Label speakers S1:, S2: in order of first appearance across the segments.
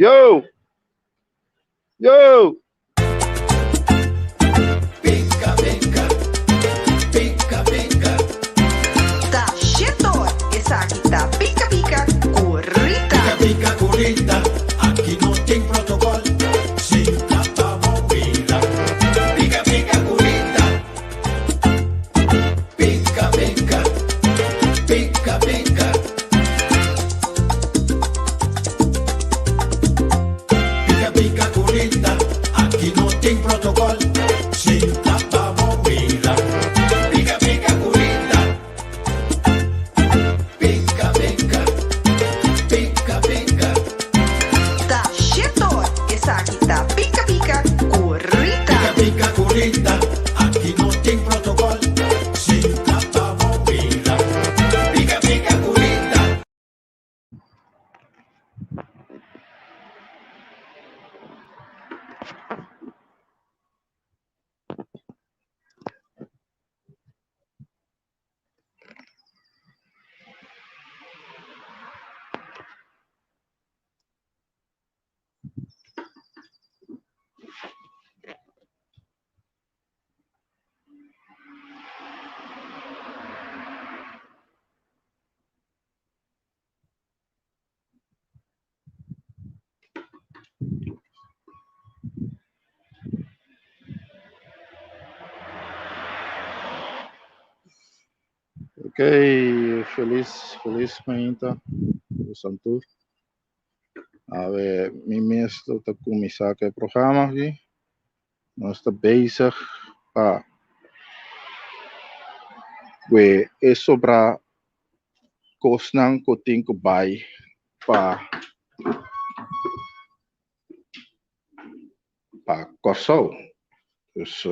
S1: Yo! Yo!
S2: Pica, pica, pica, pica.
S3: Tá cheio, essa aqui tá pica, pica, currita.
S2: Pica, pica, currita. Aqui não tem protocolo. Senta pra movida. Pica, pica, currita. Pica, pica, pica, pica. Pica, pica, currita. Aqui não tem protocolo. Senta pra movida. Pica, pica, currita. Pica, pica, pica, pica.
S3: Tá cheio, essa aqui tá pica, pica, currita.
S2: Pica, pica, currita. Aqui não tem protocolo. Senta pra movida. Pica, pica, currita.
S1: Ok, feliz manhã, o Santo. A ver, mesmo está começar o programa aqui. Nós estamos bezig para é sobre kosnang kuting kubay para Kosovo. Dus,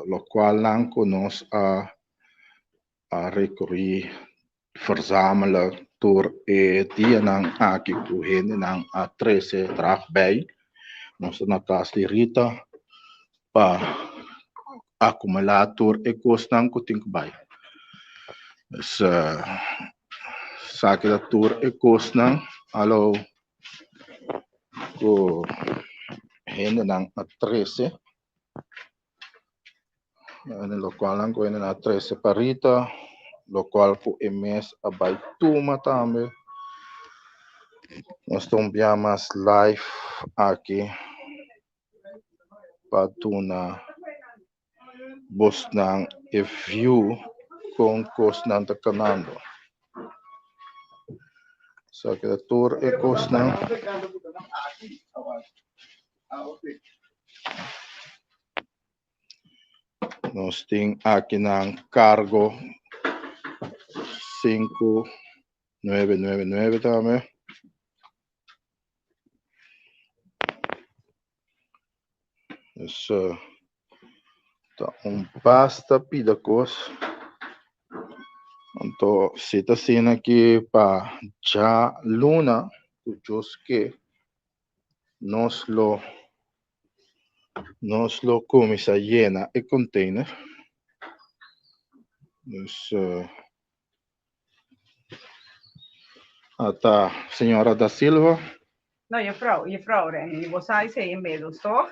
S1: lo qual lang conos a recorrer verzamelen door die nang aki kuhen nang a 13 dragbij. Nós na casa de Rita para acumulator e kosnang kuting kubay. Dus, saque da tour e kosnang alo ko hen nang a 13. Lo qual lang ko na 13 parita, lo qual ko MS abay tuma tambe. Nós tombiamas live aqui para tuna bos nang e view com kos nang takanando. Sa que tour e kos nang nós tem aqui nang cargo 5999 também. Isso tá basta pidacos. Então, se tá sendo aqui para já luna, o que nós lo começa llena e container. Dus, até senhora da Silva.
S4: No, juffrou, Reni, vos säger med oss då.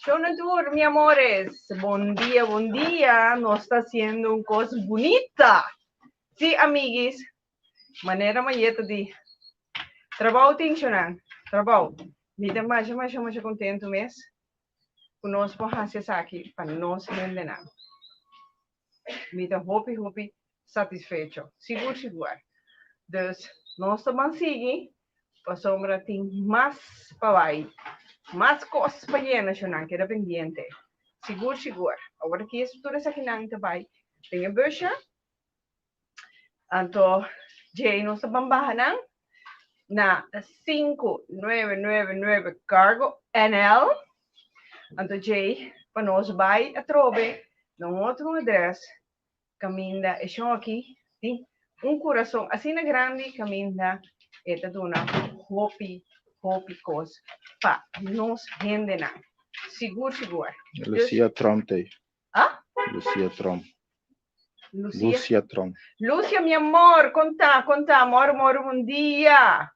S4: Shonadur, mi amores, buen día, nos está haciendo una cosa bonita. Sí, amiguis, manera mayeta de trabalho tem chonan, trabalho. Vida mais contento mes. Nós podemos fazer aqui para nós vender. Vida hopi satisfeito, seguro. Dus nós também seguir. Para sombra tem mais para mais coisas para llenar chonan que era pendiente. Seguro. Agora que isso tudo isso aqui não vai. Tem a busha. Então, Jay nos bambahan na 5999 cargo NL. Então, Jay, para nós vai a trobe, num outro endereço, caminha, é só aqui, tem coração assim na grande, caminha, e tá dando hopi coisa, para nós render na. Seguro.
S1: Lucia Trump tem.
S4: Ah?
S1: Lucia Trump.
S4: Lucia, mi amor, conta, amor, buen día.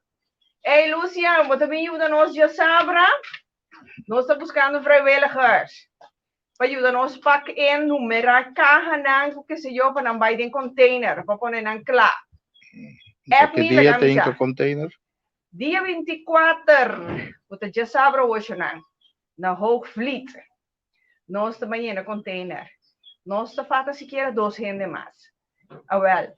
S4: Hey, Lucian, wat hebben jullie dan ons Sabra? Nós estamos buscando vrijwilligers. Para ajudar-nos a pack in, numerar caja, nang, que se yo, para não vai em container, para pôr em claro.
S1: Sa que dia tem que container?
S4: Dia 24, wat het Sabra was na Hoogvliet. Nós também in een container. Nós te falta sequer 2 gente mais. Well,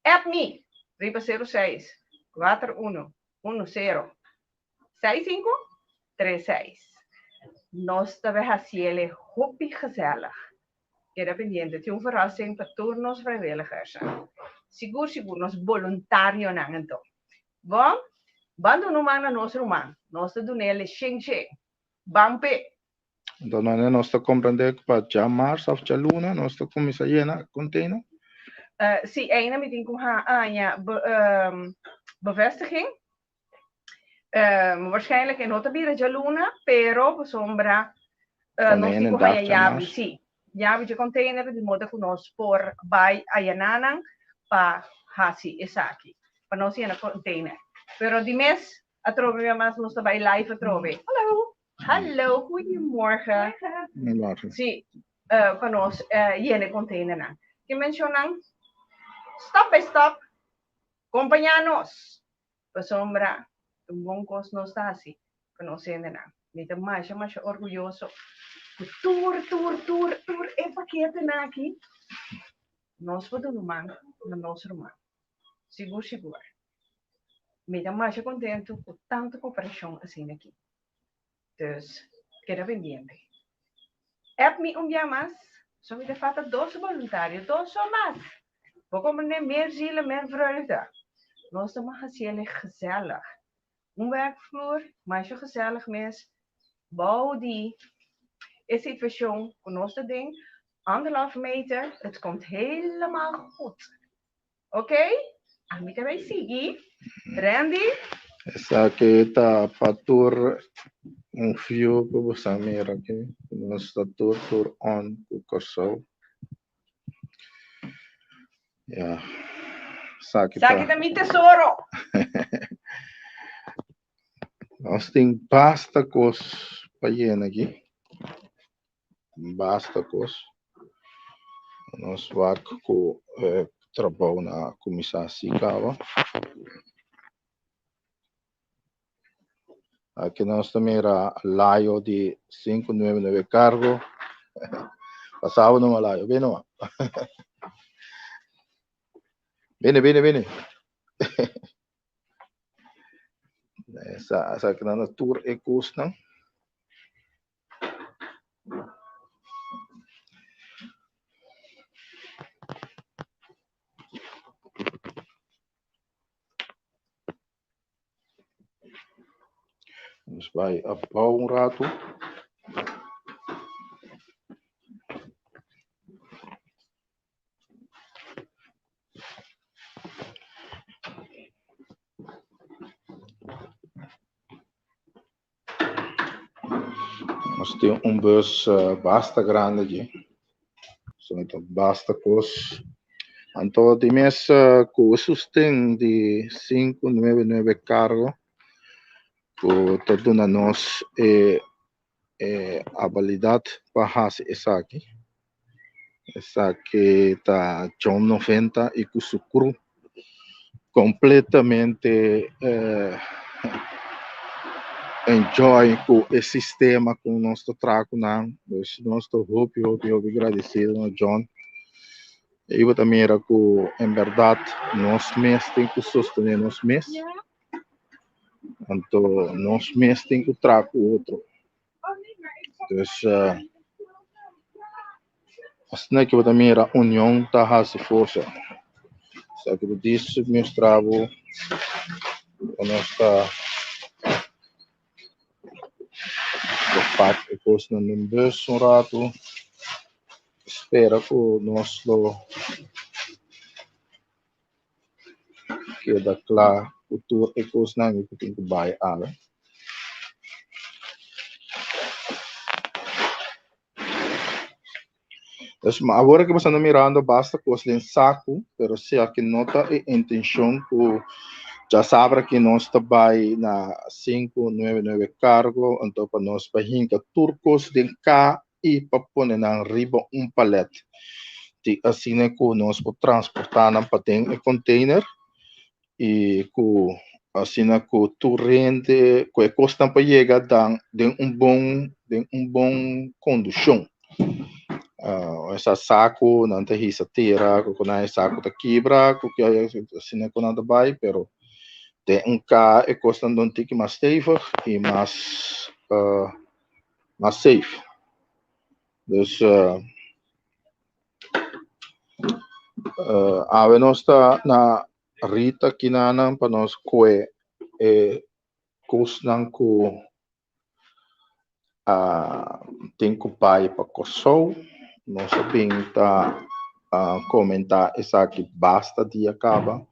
S4: app me, 06 41 10 65 36. Nós te haciele hoppie gezellig. Queda pendiente, de verrassing para turnos vrijwilligers. Sigur, nós voluntário nangen to. Bom, bando no man na nos roman. Nós te doen ele xing xing. Bampe.
S1: Então, nós estamos compreendendo que para já março of já luna, nós estamos começando a llenar container?
S4: Zie, ene met die bevestiging. Waarschijnlijk in Notabira Jaluna, pero sombra non si ko kaya yabi si. Yabi de container di modo ko nos por by ayananang pa hasi isaki. Pa no siya na container. Pero di mes atrobe mas nos tabay live atrobe. Hallo, goedemorgen. Si, pa nos yene container na. Que mencionan stop by stop. Compañanos. Pa sombra um bom cos não está assim, conhecendo não. Então mais orgulhoso. Tour, é paquete na aqui. Nós podemos man, na nossa irmã. Seguro. Então mais contento com tanta cooperação assim aqui. Dus, queda pendiente. App me dia mais, só me de falta 2 voluntários, 2 só mais. Vou comer meer zielen, meer vreugde. Nós estamos fazendo gezellig. Werkvloer, maar zo gezellig mis. Bouw die. Is situatie, konos dat ding. 1,5 meter. Het komt helemaal goed. Oké? Amita bij Sigi. Randy?
S1: Essa aqui está para tour fio que você mira aqui. Nós está tour on o corso. Ja.
S4: Saki também tesouro.
S1: Nós tem basta coisa para llenar aqui. Basta coisa. Nós vamos com trabalho na comissão Sicava. Aqui nós também era laio de 599 cargo. Passava numa laio, bem não? Bene. Essa aqui na tour é custa. Vamos vai abau rato. Nós temos bus basta grande aqui. Então, basta coisa. Então, de mês, cursos tem de 599 cargo. Que todo nós habilidade para fazer isso aqui. Essa aqui está John 90 e com sucro completamente enjoy com o sistema com o nosso trago não. Nós estou muito agradecido ao John. Eu também era com em verdade nós mesmos tem que sustentar nós mesmos. Então nós mesmos tem que trago o outro. Então assim que eu também era união da raça força. Só que disse meu trabalho o nosso parte depois no bus rato espera que o nosso queda claro o tour e coisa não que tem que buy ala. Então, agora que você está mirando basta coisa em saco, pero se aqui nota a intenção que já sabe que nós trabalhamos na 599 cargo, então para nós para hinca turcos de cá e para pôr na riba palete. Assim é que nós podemos transportar para ter container e assim é que tu rende que custa para chegar de bom condução. Essa saco não tem risateira, com esse saco da quebra, que assim é que nada vai, pero tem carro e custa um tique mais stevig e mais safe. Dus a nós está na Rita Kinanan para nós que custam com tem que pai para coçou nós sabemos comentar essa aqui basta de acaba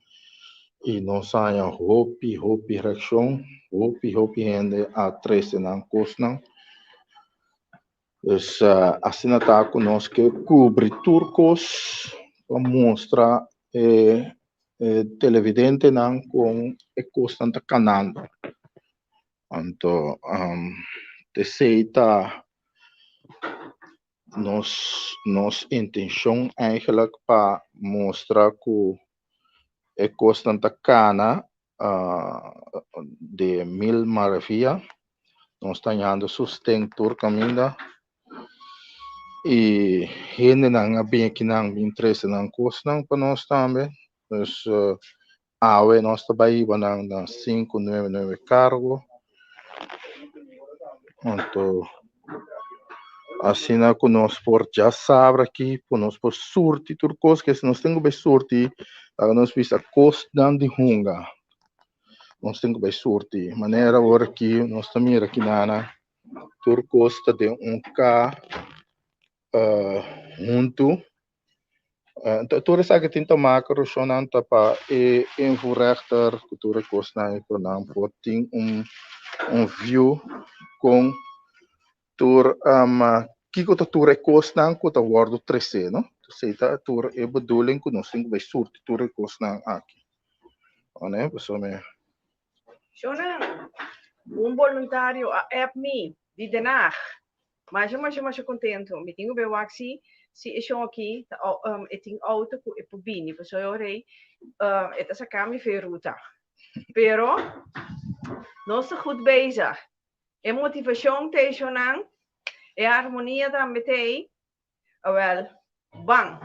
S1: e nós saia hopi reação hopi rende a 13 não custam. Dus assim está conosco que cobre turcos para mostrar televidente não com constante canal. Então, deseita nos intenção eigenlijk para mostrar que é constante cana de Mil Maravilha. Nós estamos sustento caminho e gente não bem aqui não interesse não custa para nós também. Dus nós trabalhamos na 599 cargo. Então, assim que nós por já sabe aqui, por nós por surti turcos que se nós temos bem surti, nós visa custa de hunga. Nós temos bem surti. Maneira agora aqui nós também aqui na turcos de cá junto. Então, tu sabe que tem macro sonante para invorechter cultura costa por não por tem view com tur que que tu recostam com o word 13 não tu sei tá tur é bedoeling que nós temos bem surto tu recostam aqui né pessoal me
S4: Shona voluntário a me de denar mas eu contento me tenho bem waxi se eu aqui eu tenho auto com eu bini pessoal eu rei essa caminho feruta pero nós estamos goed bezig. É motivação tensionang, é harmonia da metei, wel bang,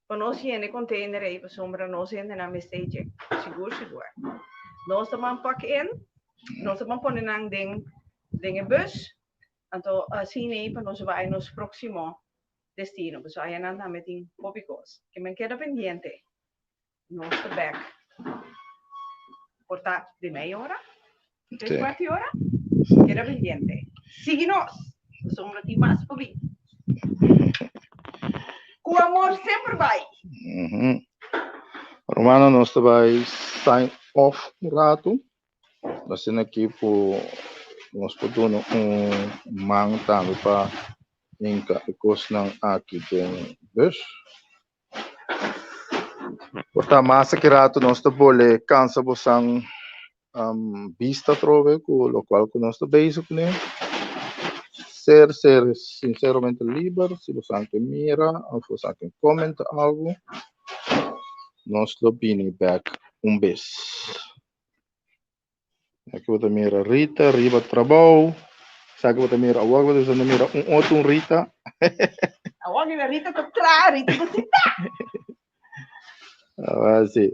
S4: para nós ir no container aí para sombra nós ir na mestake, seguro. Nós estamos pakken, nós estamos pondo nang ding bus, então assim aí para nós vai nos próximo destino, pues aí anda meting popicos, que me queda pendiente, nós está back. Porta de meia hora, 3/4 hora, queda pendiente. Sigue-nos, somos aqui mais para vir. Com amor sempre vai.
S1: Romano, nós vai sign off um rato. Nós temos aqui nós podemos man também para inca e cosnan aqui tem bus. Porta massa que rato nós te bole cansa bosang vista trove com o qual que nós te basic né ser sinceramente livre se você quer mira ou você quer comentar algo nós te bini back beijo aqui eu também Rita riba trabalho sabe eu também agora eu também mira outro Rita
S4: agora Rita tá claro Rita você
S1: Assim,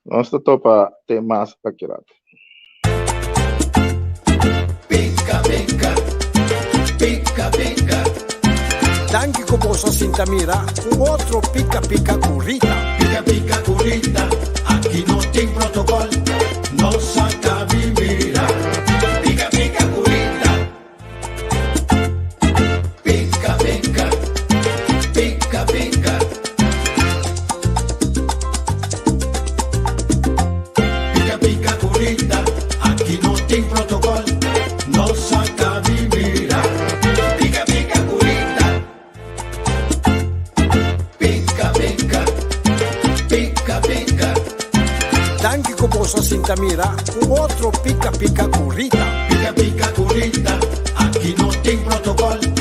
S1: nós topa ter mais aqui lá.
S2: Pica, pica, pica, pica.
S5: Danke como so Sintamira, outro pica pica currita.
S2: Pica, pica, currita. Aqui não tem protocolo, não saca mira. Pica, pica, currita. Pica, pica, pica, pica. Pica, currita, aqui não tem protocolo, não saca mira. Pica, pica, currita. Pica, pica, pica, pica.
S5: Sintamira com outro pica-pica com Rita.
S2: Pica, pica, curita, aqui não tem protocolo.